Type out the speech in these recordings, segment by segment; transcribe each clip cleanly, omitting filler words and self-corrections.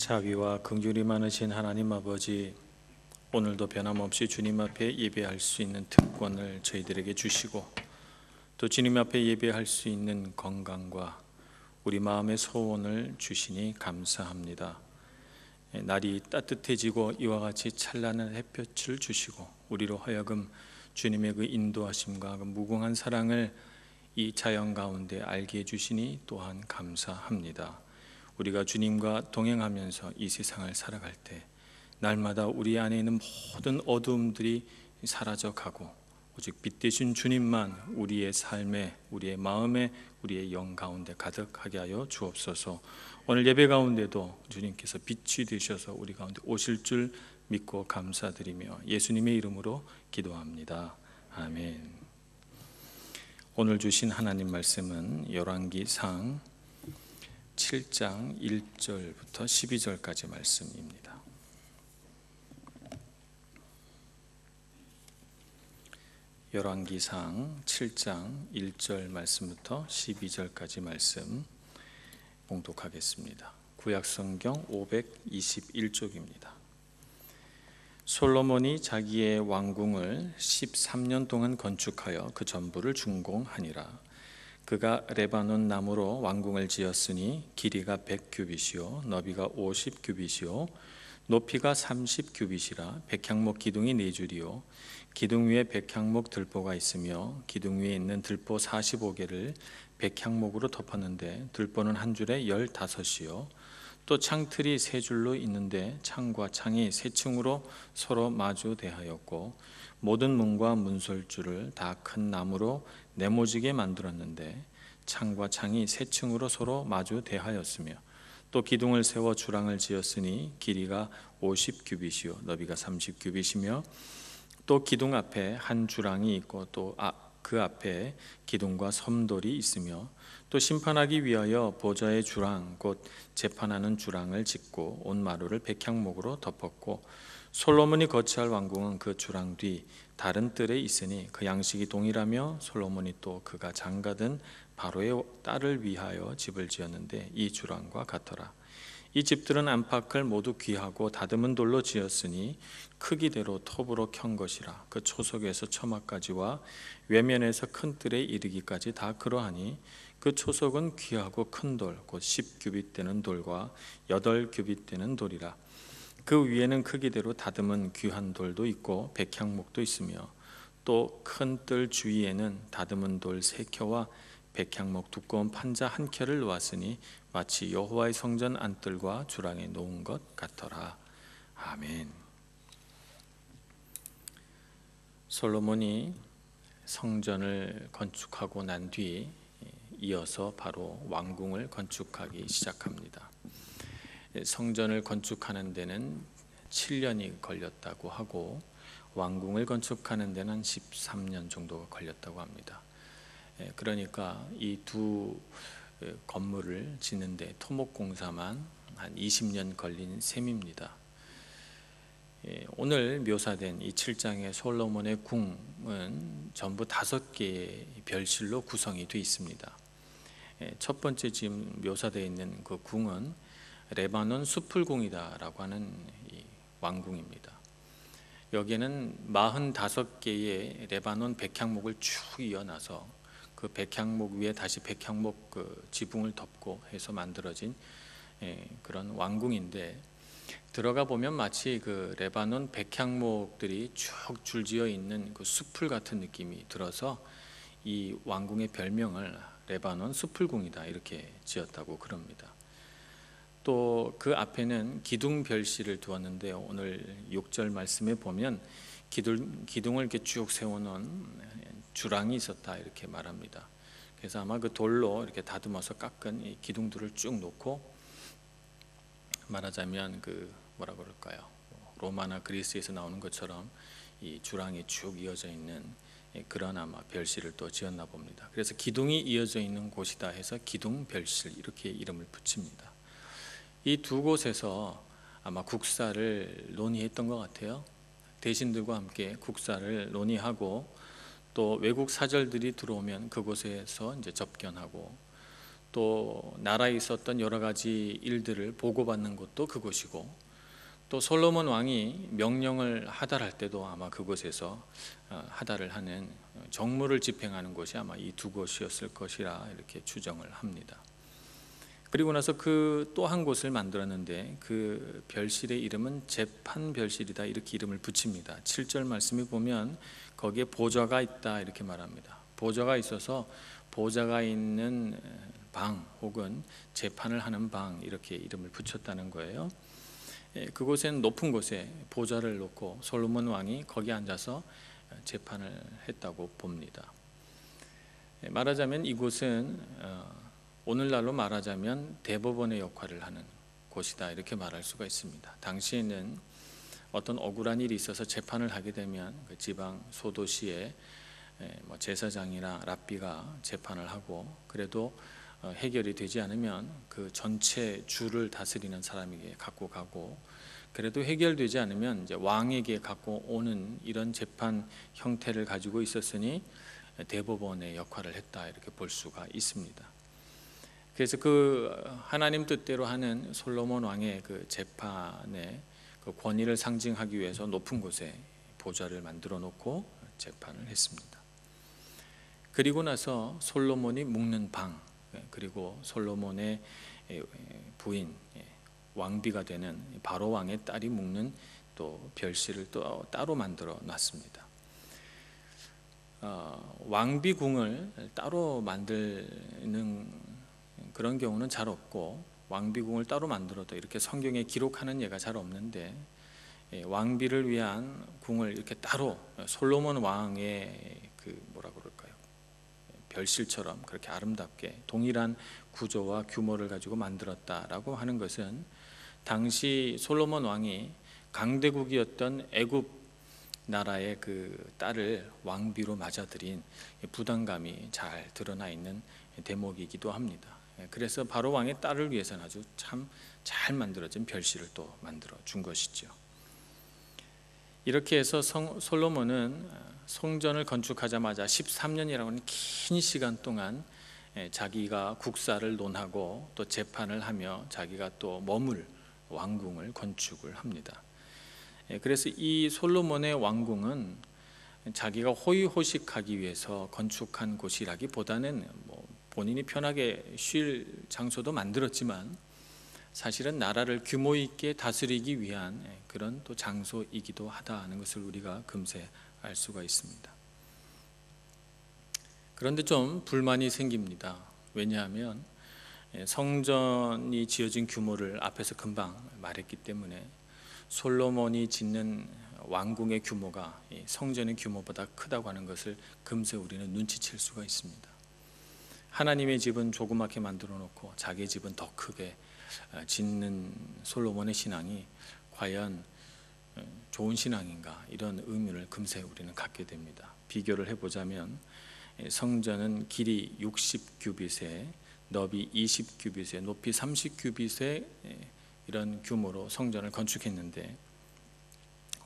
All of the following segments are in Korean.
자비와 긍휼이 많으신 하나님 아버지, 오늘도 변함없이 주님 앞에 예배할 수 있는 특권을 저희들에게 주시고, 또 주님 앞에 예배할 수 있는 건강과 우리 마음의 소원을 주시니 감사합니다. 날이 따뜻해지고 이와 같이 찬란한 햇볕을 주시고, 우리로 하여금 주님의 그 인도하심과 그 무궁한 사랑을 이 자연 가운데 알게 해주시니 또한 감사합니다. 우리가 주님과 동행하면서 이 세상을 살아갈 때 날마다 우리 안에 있는 모든 어두움들이 사라져가고 오직 빛 되신 주님만 우리의 삶에, 우리의 마음에, 우리의 영 가운데 가득하게 하여 주옵소서. 오늘 예배 가운데도 주님께서 빛이 되셔서 우리 가운데 오실 줄 믿고 감사드리며 예수님의 이름으로 기도합니다. 아멘. 오늘 주신 하나님 말씀은 열왕기상 7장 1절부터 12절까지 말씀입니다. 열왕기상 7장 1절 말씀부터 12절까지 말씀 봉독하겠습니다. 구약성경 521쪽입니다. 솔로몬이 자기의 왕궁을 13년 동안 건축하여 그 전부를 준공하니라. 그가 레바논 나무로 왕궁을 지었으니 길이가 100규빗이요 너비가 50규빗이요 높이가 30규빗이라 백향목 기둥이 4줄이요 기둥 위에 백향목 들보가 있으며 기둥 위에 있는 들보 45개를 백향목으로 덮었는데 들보는 한 줄에 15이요 또 창틀이 3줄로 있는데 창과 창이 3층으로 서로 마주 대하였고 모든 문과 문설주를 다 큰 나무로 네모지게 만들었는데 창과 창이 3층으로 서로 마주 대하였으며 또 기둥을 세워 주랑을 지었으니 길이가 50규빗이요 너비가 30규빗이며 또 기둥 앞에 한 주랑이 있고 또 그 앞에 기둥과 섬돌이 있으며 또 심판하기 위하여 보좌의 주랑 곧 재판하는 주랑을 짓고 온 마루를 백향목으로 덮었고 솔로몬이 거처할 왕궁은 그 주랑 뒤 다른 뜰에 있으니 그 양식이 동일하며 솔로몬이 또 그가 장가든 바로의 딸을 위하여 집을 지었는데 이 주랑과 같더라. 이 집들은 안팎을 모두 귀하고 다듬은 돌로 지었으니 크기대로 톱으로 켠 것이라. 그 초석에서 처마까지와 외면에서 큰 뜰에 이르기까지 다 그러하니 그 초석은 귀하고 큰 돌 곧 10규빗 되는 돌과 8규빗 되는 돌이라. 그 위에는 크기대로 다듬은 귀한 돌도 있고 백향목도 있으며 또 큰 뜰 주위에는 다듬은 돌 3켜와 백향목 두꺼운 판자 1켜를 놓았으니 마치 여호와의 성전 안뜰과 주랑에 놓은 것 같더라. 아멘. 솔로몬이 성전을 건축하고 난 뒤 이어서 바로 왕궁을 건축하기 시작합니다. 성전을 건축하는 데는 7년이 걸렸다고 하고 왕궁을 건축하는 데는 13년 정도가 걸렸다고 합니다. 그러니까 이 두 건물을 짓는데 토목공사만 한 20년 걸린 셈입니다. 오늘 묘사된 이 7장의 솔로몬의 궁은 전부 5개의 별실로 구성이 되어 있습니다. 첫 번째 지금 묘사되어 있는 그 궁은 레바논 수풀궁이다라고 하는 이 왕궁입니다. 여기에는 45개의 레바논 백향목을 쭉 이어놔서 그 백향목 위에 다시 백향목 그 지붕을 덮고 해서 만들어진 그런 왕궁인데, 들어가 보면 마치 그 레바논 백향목들이 쭉 줄지어 있는 그 숲을 같은 느낌이 들어서 이 왕궁의 별명을 레바논 수풀궁이다 이렇게 지었다고 그럽니다. 또 그 앞에는 기둥 별실을 두었는데 오늘 6절 말씀에 보면 기둥을 이렇게 쭉 세워놓은 주랑이 있었다 이렇게 말합니다. 그래서 아마 그 돌로 이렇게 다듬어서 깎은 이 기둥들을 쭉 놓고, 말하자면 그 뭐라 그럴까요? 로마나 그리스에서 나오는 것처럼 이 주랑이 쭉 이어져 있는 그런 아마 별실을 또 지었나 봅니다. 그래서 기둥이 이어져 있는 곳이다 해서 기둥 별실 이렇게 이름을 붙입니다. 이 두 곳에서 아마 국사를 논의했던 것 같아요. 대신들과 함께 국사를 논의하고 또 외국 사절들이 들어오면 그곳에서 이제 접견하고 또 나라에 있었던 여러 가지 일들을 보고받는 곳도 그곳이고, 또 솔로몬 왕이 명령을 하달할 때도 아마 그곳에서 하달을 하는 정무를 집행하는 곳이 아마 이 두 곳이었을 것이라 이렇게 추정을 합니다. 그리고 나서 그 또 한 곳을 만들었는데 그 별실의 이름은 재판 별실이다 이렇게 이름을 붙입니다. 7절 말씀에 보면 거기에 보좌가 있다 이렇게 말합니다. 보좌가 있어서 보좌가 있는 방 혹은 재판을 하는 방 이렇게 이름을 붙였다는 거예요. 그곳엔 높은 곳에 보좌를 놓고 솔로몬 왕이 거기 앉아서 재판을 했다고 봅니다. 말하자면 이곳은 오늘날로 말하자면 대법원의 역할을 하는 곳이다 이렇게 말할 수가 있습니다. 당시에는 어떤 억울한 일이 있어서 재판을 하게 되면 그 지방 소도시의 제사장이나 랍비가 재판을 하고, 그래도 해결이 되지 않으면 그 전체 주를 다스리는 사람에게 갖고 가고, 그래도 해결되지 않으면 이제 왕에게 갖고 오는 이런 재판 형태를 가지고 있었으니 대법원의 역할을 했다 이렇게 볼 수가 있습니다. 그래서 그 하나님 뜻대로 하는 솔로몬 왕의 그 재판의 그 권위를 상징하기 위해서 높은 곳에 보좌를 만들어 놓고 재판을 했습니다. 그리고 나서 솔로몬이 묵는 방, 그리고 솔로몬의 부인 왕비가 되는 바로 왕의 딸이 묵는 또 별실을 또 따로 만들어 놨습니다. 왕비궁을 따로 만드는 그런 경우는 잘 없고, 왕비궁을 따로 만들어도 이렇게 성경에 기록하는 예가 잘 없는데, 왕비를 위한 궁을 이렇게 따로 솔로몬 왕의 그 뭐라 그럴까요? 별실처럼 그렇게 아름답게 동일한 구조와 규모를 가지고 만들었다라고 하는 것은 당시 솔로몬 왕이 강대국이었던 애굽 나라의 그 딸을 왕비로 맞아들인 부담감이 잘 드러나 있는 대목이기도 합니다. 그래서 바로 왕의 딸을 위해서는 아주 참 잘 만들어진 별실을 또 만들어 준 것이죠. 이렇게 해서 솔로몬은 성전을 건축하자마자 13년이라고 하는 긴 시간 동안 자기가 국사를 논하고 또 재판을 하며 자기가 또 머물 왕궁을 건축을 합니다. 그래서 이 솔로몬의 왕궁은 자기가 호의호식하기 위해서 건축한 곳이라기보다는 본인이 편하게 쉴 장소도 만들었지만 사실은 나라를 규모 있게 다스리기 위한 그런 또 장소이기도 하다는 것을 우리가 금세 알 수가 있습니다. 그런데 좀 불만이 생깁니다. 왜냐하면 성전이 지어진 규모를 앞에서 금방 말했기 때문에 솔로몬이 짓는 왕궁의 규모가 성전의 규모보다 크다고 하는 것을 금세 우리는 눈치챌 수가 있습니다. 하나님의 집은 조그맣게 만들어 놓고 자기 집은 더 크게 짓는 솔로몬의 신앙이 과연 좋은 신앙인가, 이런 의문을 금세 우리는 갖게 됩니다. 비교를 해보자면 성전은 길이 60규빗에 너비 20규빗에 높이 30규빗에 이런 규모로 성전을 건축했는데,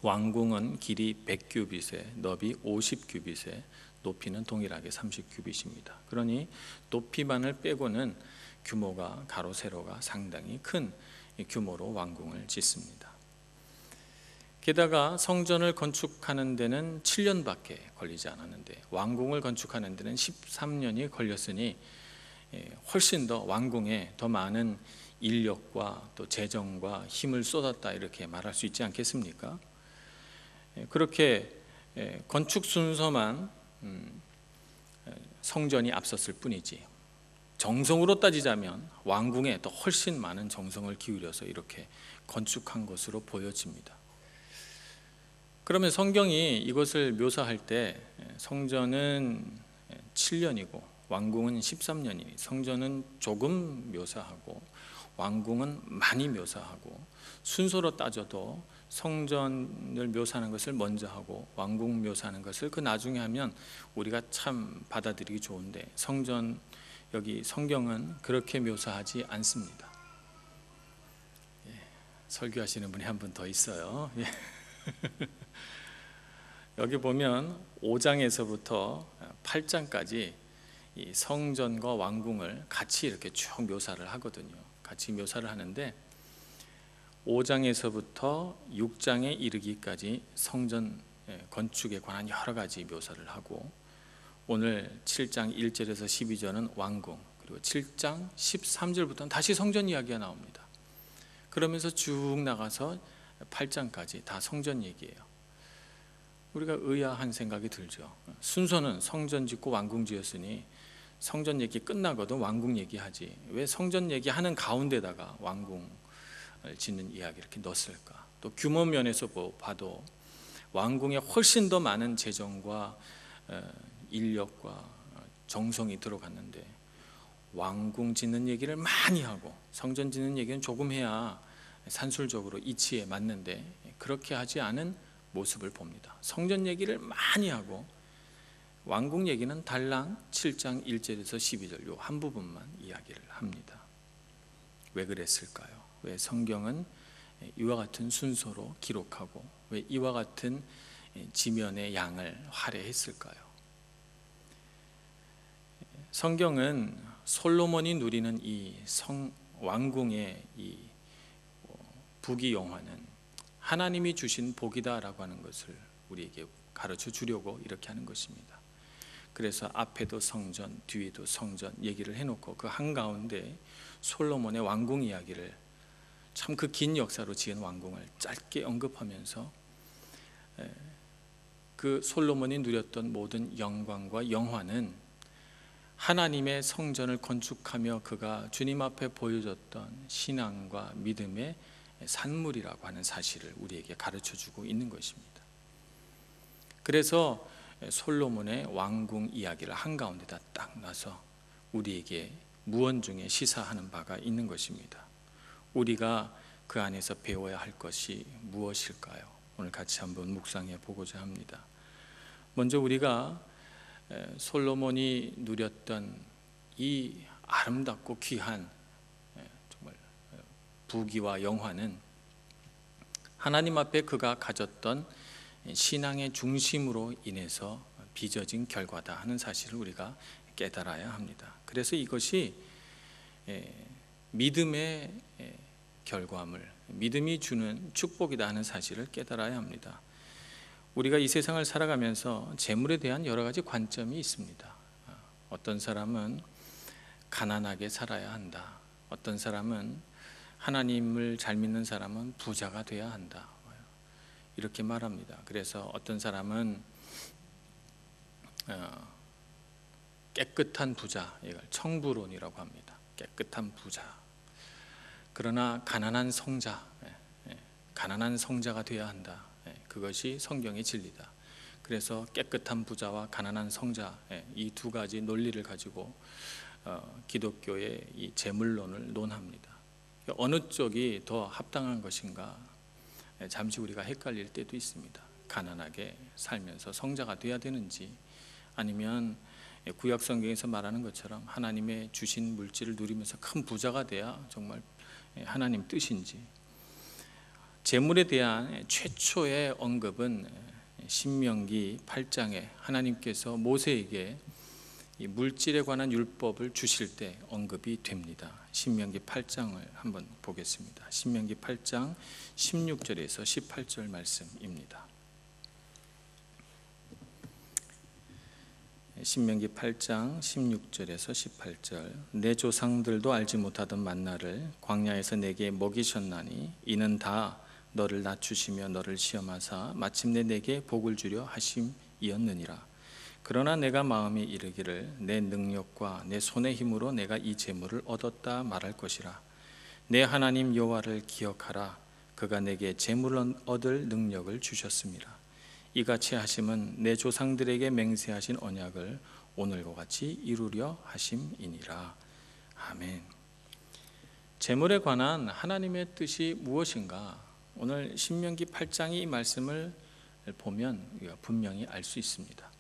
왕궁은 길이 100규빗에 너비 50규빗에 높이는 동일하게 30규빗입니다. 그러니 높이만을 빼고는 규모가 가로 세로가 상당히 큰 규모로 왕궁을 짓습니다. 게다가 성전을 건축하는 데는 7년밖에 걸리지 않았는데 왕궁을 건축하는 데는 13년이 걸렸으니 훨씬 더 왕궁에 더 많은 인력과 또 재정과 힘을 쏟았다 이렇게 말할 수 있지 않겠습니까? 그렇게 건축 순서만 성전이 앞섰을 뿐이지 정성으로 따지자면 왕궁에 더 훨씬 많은 정성을 기울여서 이렇게 건축한 것으로 보여집니다. 그러면 성경이 이것을 묘사할 때 성전은 7년이고 왕궁은 13년이니 성전은 조금 묘사하고 왕궁은 많이 묘사하고, 순서로 따져도 성전을 묘사하는 것을 먼저 하고 왕궁 묘사하는 것을 그 나중에 하면 우리가 참 받아들이기 좋은데, 여기 성경은 그렇게 묘사하지 않습니다. 설교하시는 분이 한 분 더 있어요. 여기 보면 5장에서부터 8장까지 이 성전과 왕궁을 같이 이렇게 쭉 묘사를 하거든요. 같이 묘사를 하는데 5장에서부터 6장에 이르기까지 성전 건축에 관한 여러 가지 묘사를 하고, 오늘 7장 1절에서 12절은 왕궁, 그리고 7장 13절부터는 다시 성전 이야기가 나옵니다. 그러면서 쭉 나가서 8장까지 다 성전 얘기예요. 우리가 의아한 생각이 들죠. 순서는 성전 짓고 왕궁 지었으니 성전 얘기 끝나거든 왕궁 얘기하지, 왜 성전 얘기하는 가운데다가 왕궁을 짓는 이야기 이렇게 넣었을까? 또 규모 면에서 봐도 왕궁에 훨씬 더 많은 재정과 인력과 정성이 들어갔는데 왕궁 짓는 얘기를 많이 하고 성전 짓는 얘기는 조금 해야 산술적으로 이치에 맞는데 그렇게 하지 않은 모습을 봅니다. 성전 얘기를 많이 하고 왕궁 얘기는 달랑 7장 1절에서 12절 요 한 부분만 이야기를 합니다. 왜 그랬을까요? 왜 성경은 이와 같은 순서로 기록하고 왜 이와 같은 지면의 양을 할애했을까요? 성경은 솔로몬이 누리는 이 왕궁의 이 부귀 영화는 하나님이 주신 복이다라고 하는 것을 우리에게 가르쳐 주려고 이렇게 하는 것입니다. 그래서 앞에도 성전, 뒤에도 성전 얘기를 해놓고 그 한가운데 솔로몬의 왕궁 이야기를, 참 그 긴 역사로 지은 왕궁을 짧게 언급하면서 그 솔로몬이 누렸던 모든 영광과 영화는 하나님의 성전을 건축하며 그가 주님 앞에 보여줬던 신앙과 믿음의 산물이라고 하는 사실을 우리에게 가르쳐주고 있는 것입니다. 그래서 솔로몬의 왕궁 이야기를 한가운데다 딱 놔서 우리에게 무언중에 시사하는 바가 있는 것입니다. 우리가 그 안에서 배워야 할 것이 무엇일까요? 오늘 같이 한번 묵상해 보고자 합니다. 먼저 우리가 솔로몬이 누렸던 이 아름답고 귀한 정말 부귀와 영화는 하나님 앞에 그가 가졌던 신앙의 중심으로 인해서 빚어진 결과다 하는 사실을 우리가 깨달아야 합니다. 그래서 이것이 믿음의 결과물, 믿음이 주는 축복이다 하는 사실을 깨달아야 합니다. 우리가 이 세상을 살아가면서 재물에 대한 여러 가지 관점이 있습니다. 어떤 사람은 가난하게 살아야 한다. 어떤 사람은 하나님을 잘 믿는 사람은 부자가 돼야 한다. 이렇게 말합니다. 그래서 어떤 사람은 깨끗한 부자, 이걸 청부론이라고 합니다. 깨끗한 부자. 그러나 가난한 성자, 가난한 성자가 돼야 한다. 그것이 성경의 진리다. 그래서 깨끗한 부자와 가난한 성자, 이 두 가지 논리를 가지고 기독교의 이 재물론을 논합니다. 어느 쪽이 더 합당한 것인가 잠시 우리가 헷갈릴 때도 있습니다. 가난하게 살면서 성자가 돼야 되는지, 아니면 구약 성경에서 말하는 것처럼 하나님의 주신 물질을 누리면서 큰 부자가 돼야 정말 하나님 뜻인지. 재물에 대한 최초의 언급은 신명기 8장에 하나님께서 모세에게 이 물질에 관한 율법을 주실 때 언급이 됩니다. 신명기 8장을 한번 보겠습니다. 신명기 8장 16절에서 18절 말씀입니다. 신명기 8장 16절에서 18절. 내 조상들도 알지 못하던 만나를 광야에서 내게 먹이셨나니 이는 다 너를 낮추시며 너를 시험하사 마침내 내게 복을 주려 하심이었느니라. 그러나 내가 마음에 이르기를 내 능력과 내 손의 힘으로 내가 이 재물을 얻었다 말할 것이라. 내 하나님 여호와를 기억하라. 그가 내게 재물을 얻을 능력을 주셨습니다. 이같이 하심은 내 조상들에게 맹세하신 언약을 오늘과 같이 이루려 하심이니라. 아멘. 재물에 관한 하나님의 뜻이 무엇인가? 오늘 신명기 8장의 이 말씀을 보면 우리가 분명히 알 수 있습니다.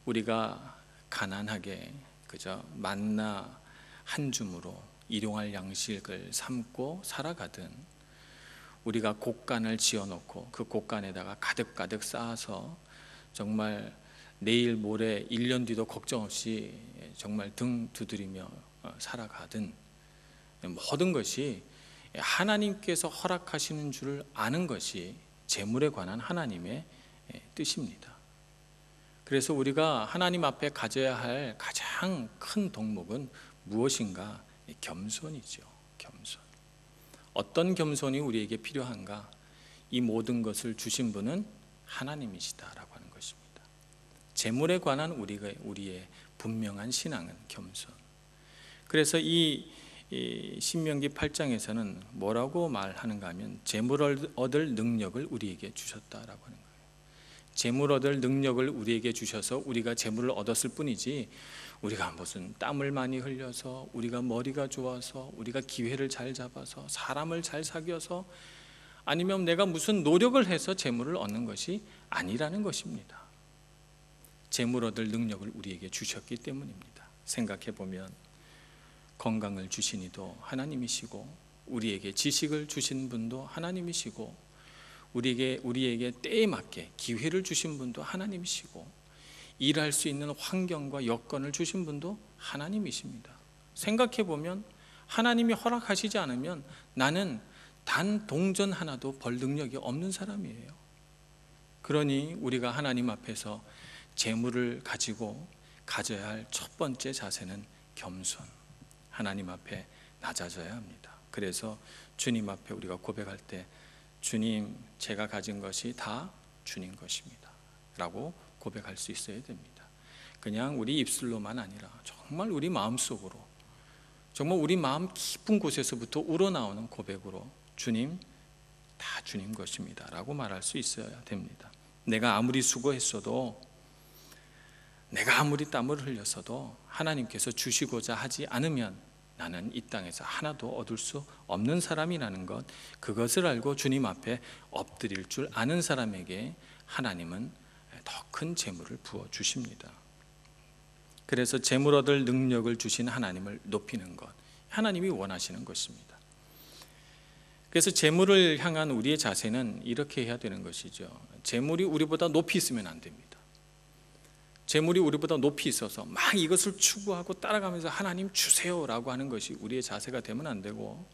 우리가 가난하게 그저 만나 한 줌으로 일용할 양식을 삼고 살아가든, 우리가 곡간을 지어놓고 그 곡간에다가 가득가득 쌓아서 정말 내일 모레 1년 뒤도 걱정 없이 정말 등 두드리며 살아가든 모든 것이 하나님께서 허락하시는 줄 아는 것이 재물에 관한 하나님의 뜻입니다. 그래서 우리가 하나님 앞에 가져야 할 가장 큰 덕목은 무엇인가? 겸손이죠. 겸손. 어떤 겸손이 우리에게 필요한가? 이 모든 것을 주신 분은 하나님이시다라고 하는 것입니다. 재물에 관한 우리의 분명한 신앙은 겸손. 그래서 이 신명기 8장에서는 뭐라고 말하는가 하면 재물을 얻을 능력을 우리에게 주셨다라고 하는 거예요. 재물 얻을 능력을 우리에게 주셔서 우리가 재물을 얻었을 뿐이지, 우리가 무슨 땀을 많이 흘려서, 우리가 머리가 좋아서, 우리가 기회를 잘 잡아서, 사람을 잘 사귀어서, 아니면 내가 무슨 노력을 해서 재물을 얻는 것이 아니라는 것입니다. 재물 얻을 능력을 우리에게 주셨기 때문입니다. 생각해 보면 건강을 주신 이도 하나님이시고, 우리에게 지식을 주신 분도 하나님이시고, 우리에게 때에 맞게 기회를 주신 분도 하나님이시고, 일할 수 있는 환경과 여건을 주신 분도 하나님이십니다. 생각해 보면 하나님이 허락하시지 않으면 나는 단 동전 하나도 벌 능력이 없는 사람이에요. 그러니 우리가 하나님 앞에서 재물을 가지고 가져야 할 첫 번째 자세는 겸손. 하나님 앞에 낮아져야 합니다. 그래서 주님 앞에 우리가 고백할 때, 주님, 제가 가진 것이 다 주님 것입니다 라고 고백할 수 있어야 됩니다. 그냥 우리 입술로만 아니라 정말 우리 마음속으로, 정말 우리 마음 깊은 곳에서부터 우러나오는 고백으로 주님, 다 주님 것입니다 라고 말할 수 있어야 됩니다. 내가 아무리 수고했어도, 내가 아무리 땀을 흘렸어도 하나님께서 주시고자 하지 않으면 나는 이 땅에서 하나도 얻을 수 없는 사람이라는 것, 그것을 알고 주님 앞에 엎드릴 줄 아는 사람에게 하나님은 더 큰 재물을 부어주십니다. 그래서 재물 얻을 능력을 주신 하나님을 높이는 것, 하나님이 원하시는 것입니다. 그래서 재물을 향한 우리의 자세는 이렇게 해야 되는 것이죠. 재물이 우리보다 높이 있으면 안 됩니다. 재물이 우리보다 높이 있어서 막 이것을 추구하고 따라가면서 하나님 주세요라고 하는 것이 우리의 자세가 되면 안 되고,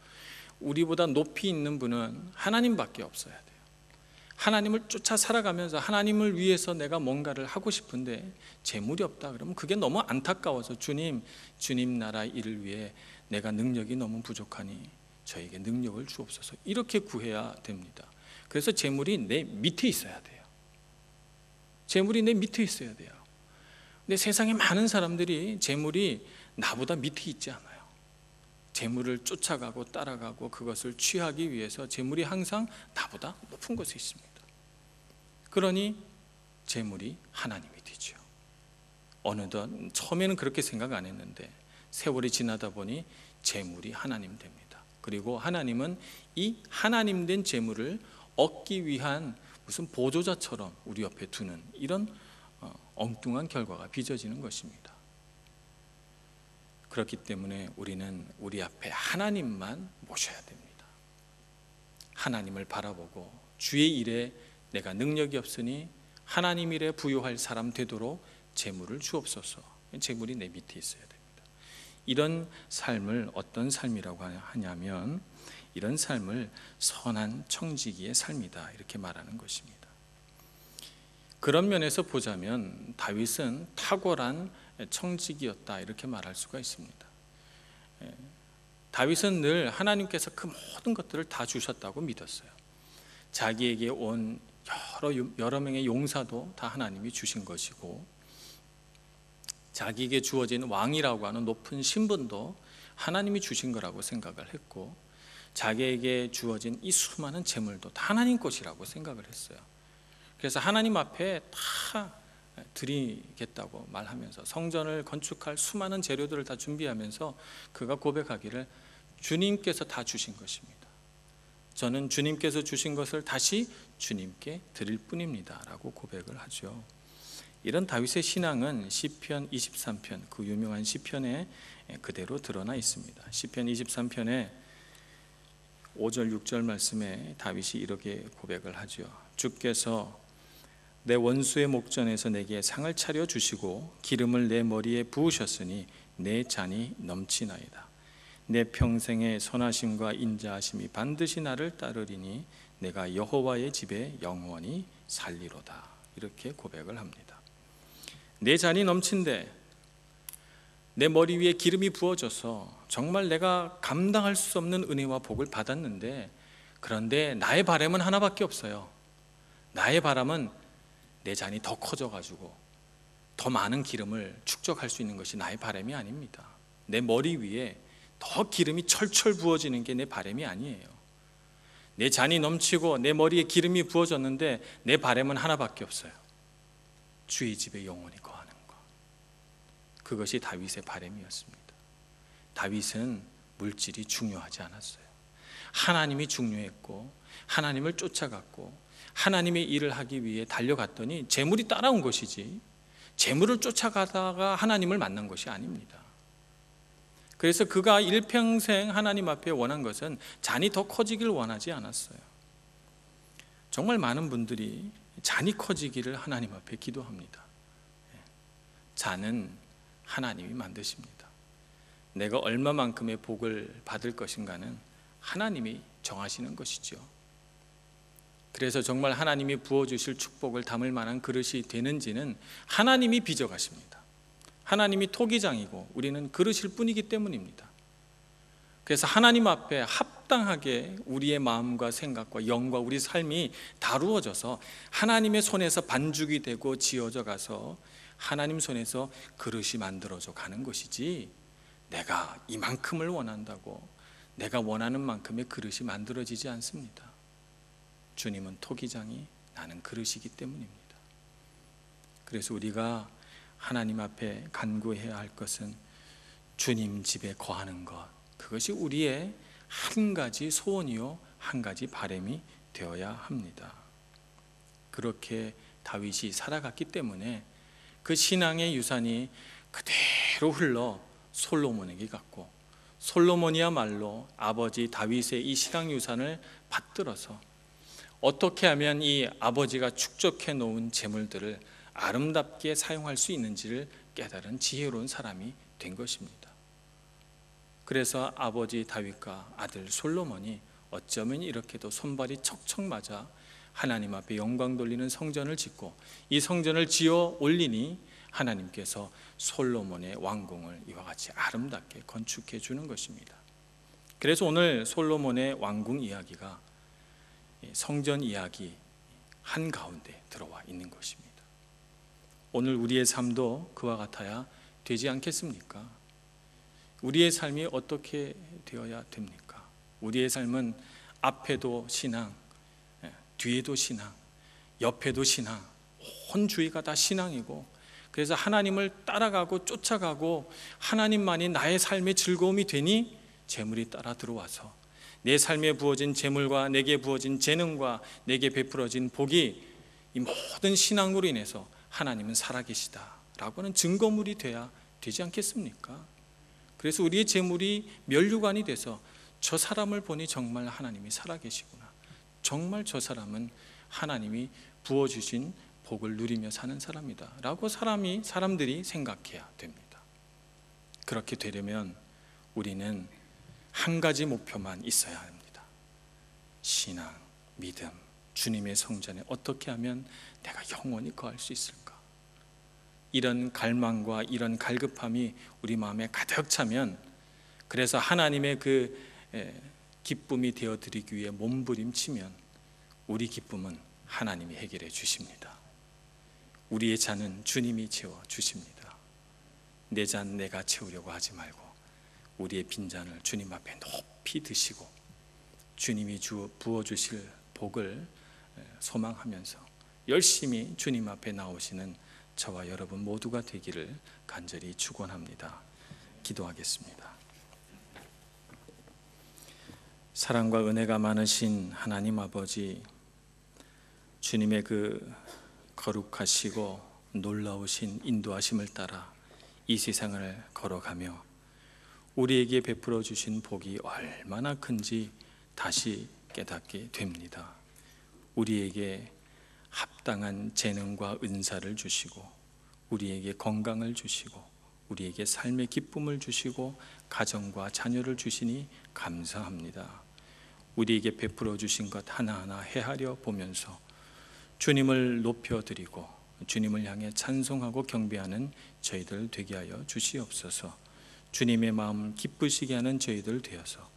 우리보다 높이 있는 분은 하나님밖에 없어야 돼요. 하나님을 쫓아 살아가면서 하나님을 위해서 내가 뭔가를 하고 싶은데 재물이 없다 그러면 그게 너무 안타까워서, 주님 나라 일을 위해 내가 능력이 너무 부족하니 저에게 능력을 주옵소서, 이렇게 구해야 됩니다. 그래서 재물이 내 밑에 있어야 돼요. 재물이 내 밑에 있어야 돼요. 근데 세상에 많은 사람들이 재물이 나보다 밑에 있지 않아요. 재물을 쫓아가고 따라가고 그것을 취하기 위해서 재물이 항상 나보다 높은 곳에 있습니다. 그러니 재물이 하나님이 되죠. 어느덧 처음에는 그렇게 생각 안 했는데 세월이 지나다 보니 재물이 하나님 됩니다. 그리고 하나님은 이 하나님 된 재물을 얻기 위한 무슨 보조자처럼 우리 옆에 두는 이런 엉뚱한 결과가 빚어지는 것입니다. 그렇기 때문에 우리는 우리 앞에 하나님만 모셔야 됩니다. 하나님을 바라보고 주의 일에 내가 능력이 없으니 하나님 일에 부요할 사람 되도록 재물을 주옵소서. 재물이 내 밑에 있어야 됩니다. 이런 삶을 어떤 삶이라고 하냐면, 이런 삶을 선한 청지기의 삶이다 이렇게 말하는 것입니다. 그런 면에서 보자면 다윗은 탁월한 청지기였다 이렇게 말할 수가 있습니다. 다윗은 늘 하나님께서 그 모든 것들을 다 주셨다고 믿었어요. 자기에게 온 여러 명의 용사도 다 하나님이 주신 것이고, 자기에게 주어진 왕이라고 하는 높은 신분도 하나님이 주신 거라고 생각을 했고, 자기에게 주어진 이 수많은 재물도 다 하나님 것이라고 생각을 했어요. 그래서 하나님 앞에 다 드리겠다고 말하면서 성전을 건축할 수많은 재료들을 다 준비하면서 그가 고백하기를, 주님께서 다 주신 것입니다. 저는 주님께서 주신 것을 다시 주님께 드릴 뿐입니다 라고 고백을 하죠. 이런 다윗의 신앙은 시편 23편, 그 유명한 시편에 그대로 드러나 있습니다. 시편 23편에 5절 6절 말씀에 다윗이 이렇게 고백을 하죠. 주께서 내 원수의 목전에서 내게 상을 차려 주시고 기름을 내 머리에 부으셨으니 내 잔이 넘치나이다. 내 평생의 선하심과 인자하심이 반드시 나를 따르리니 내가 여호와의 집에 영원히 살리로다. 이렇게 고백을 합니다. 내 잔이 넘친데 내 머리 위에 기름이 부어져서 정말 내가 감당할 수 없는 은혜와 복을 받았는데, 그런데 나의 바람은 하나밖에 없어요. 나의 바람은 내 잔이 더 커져가지고 더 많은 기름을 축적할 수 있는 것이 나의 바람이 아닙니다. 내 머리 위에 더 기름이 철철 부어지는 게 내 바람이 아니에요. 내 잔이 넘치고 내 머리에 기름이 부어졌는데 내 바람은 하나밖에 없어요. 주의 집에 영원히 거하는 것. 그것이 다윗의 바람이었습니다. 다윗은 물질이 중요하지 않았어요. 하나님이 중요했고 하나님을 쫓아갔고 하나님의 일을 하기 위해 달려갔더니 재물이 따라온 것이지, 재물을 쫓아가다가 하나님을 만난 것이 아닙니다. 그래서 그가 일평생 하나님 앞에 원한 것은 잔이 더 커지길 원하지 않았어요. 정말 많은 분들이 잔이 커지기를 하나님 앞에 기도합니다. 잔은 하나님이 만드십니다. 내가 얼마만큼의 복을 받을 것인가는 하나님이 정하시는 것이죠. 그래서 정말 하나님이 부어주실 축복을 담을 만한 그릇이 되는지는 하나님이 빚어가십니다. 하나님이 토기장이고 우리는 그릇일 뿐이기 때문입니다. 그래서 하나님 앞에 합당하게 우리의 마음과 생각과 영과 우리 삶이 다루어져서 하나님의 손에서 반죽이 되고 지어져 가서 하나님 손에서 그릇이 만들어져 가는 것이지, 내가 이만큼을 원한다고 내가 원하는 만큼의 그릇이 만들어지지 않습니다. 주님은 토기장이, 나는 그릇이기 때문입니다. 그래서 우리가 하나님 앞에 간구해야 할 것은 주님 집에 거하는 것, 그것이 우리의 한 가지 소원이요 한 가지 바람이 되어야 합니다. 그렇게 다윗이 살아갔기 때문에 그 신앙의 유산이 그대로 흘러 솔로몬에게 갔고, 솔로몬이야말로 아버지 다윗의 이 신앙 유산을 받들어서 어떻게 하면 이 아버지가 축적해 놓은 재물들을 아름답게 사용할 수 있는지를 깨달은 지혜로운 사람이 된 것입니다. 그래서 아버지 다윗과 아들 솔로몬이 어쩌면 이렇게도 손발이 척척 맞아 하나님 앞에 영광 돌리는 성전을 짓고 이 성전을 지어 올리니 하나님께서 솔로몬의 왕궁을 이와 같이 아름답게 건축해 주는 것입니다. 그래서 오늘 솔로몬의 왕궁 이야기가 성전 이야기 한가운데 들어와 있는 것입니다. 오늘 우리의 삶도 그와 같아야 되지 않겠습니까? 우리의 삶이 어떻게 되어야 됩니까? 우리의 삶은 앞에도 신앙, 뒤에도 신앙, 옆에도 신앙, 온 주위가 다 신앙이고, 그래서 하나님을 따라가고 쫓아가고 하나님만이 나의 삶의 즐거움이 되니 재물이 따라 들어와서 내 삶에 부어진 재물과 내게 부어진 재능과 내게 베풀어진 복이 이 모든 신앙으로 인해서 하나님은 살아계시다라고 하는 증거물이 돼야 되지 않겠습니까? 그래서 우리의 재물이 면류관이 돼서 저 사람을 보니 정말 하나님이 살아계시구나, 정말 저 사람은 하나님이 부어주신 복을 누리며 사는 사람이다 라고 사람들이 생각해야 됩니다. 그렇게 되려면 우리는 한 가지 목표만 있어야 합니다. 신앙, 믿음, 주님의 성전에 어떻게 하면 내가 영원히 거할 수 있을까? 이런 갈망과 이런 갈급함이 우리 마음에 가득 차면, 그래서 하나님의 그 기쁨이 되어드리기 위해 몸부림치면 우리 기쁨은 하나님이 해결해 주십니다. 우리의 잔은 주님이 채워 주십니다. 내 잔 내가 채우려고 하지 말고 우리의 빈잔을 주님 앞에 높이 드시고 주님이 부어주실 복을 소망하면서 열심히 주님 앞에 나오시는 저와 여러분 모두가 되기를 간절히 축원합니다. 기도하겠습니다. 사랑과 은혜가 많으신 하나님 아버지, 주님의 그 거룩하시고 놀라우신 인도하심을 따라 이 세상을 걸어가며 우리에게 베풀어 주신 복이 얼마나 큰지 다시 깨닫게 됩니다. 우리에게 합당한 재능과 은사를 주시고 우리에게 건강을 주시고 우리에게 삶의 기쁨을 주시고 가정과 자녀를 주시니 감사합니다. 우리에게 베풀어 주신 것 하나하나 헤아려 보면서 주님을 높여드리고 주님을 향해 찬송하고 경배하는 저희들 되게 하여 주시옵소서. 주님의 마음 기쁘시게 하는 저희들 되어서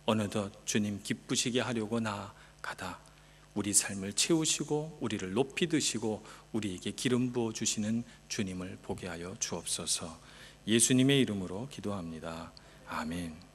어느덧 주님 기쁘시게 하려고 나아가다 우리 삶을 채우시고 우리를 높이 드시고 우리에게 기름 부어 주시는 주님을 보게 하여 주옵소서. 예수님의 이름으로 기도합니다. 아멘.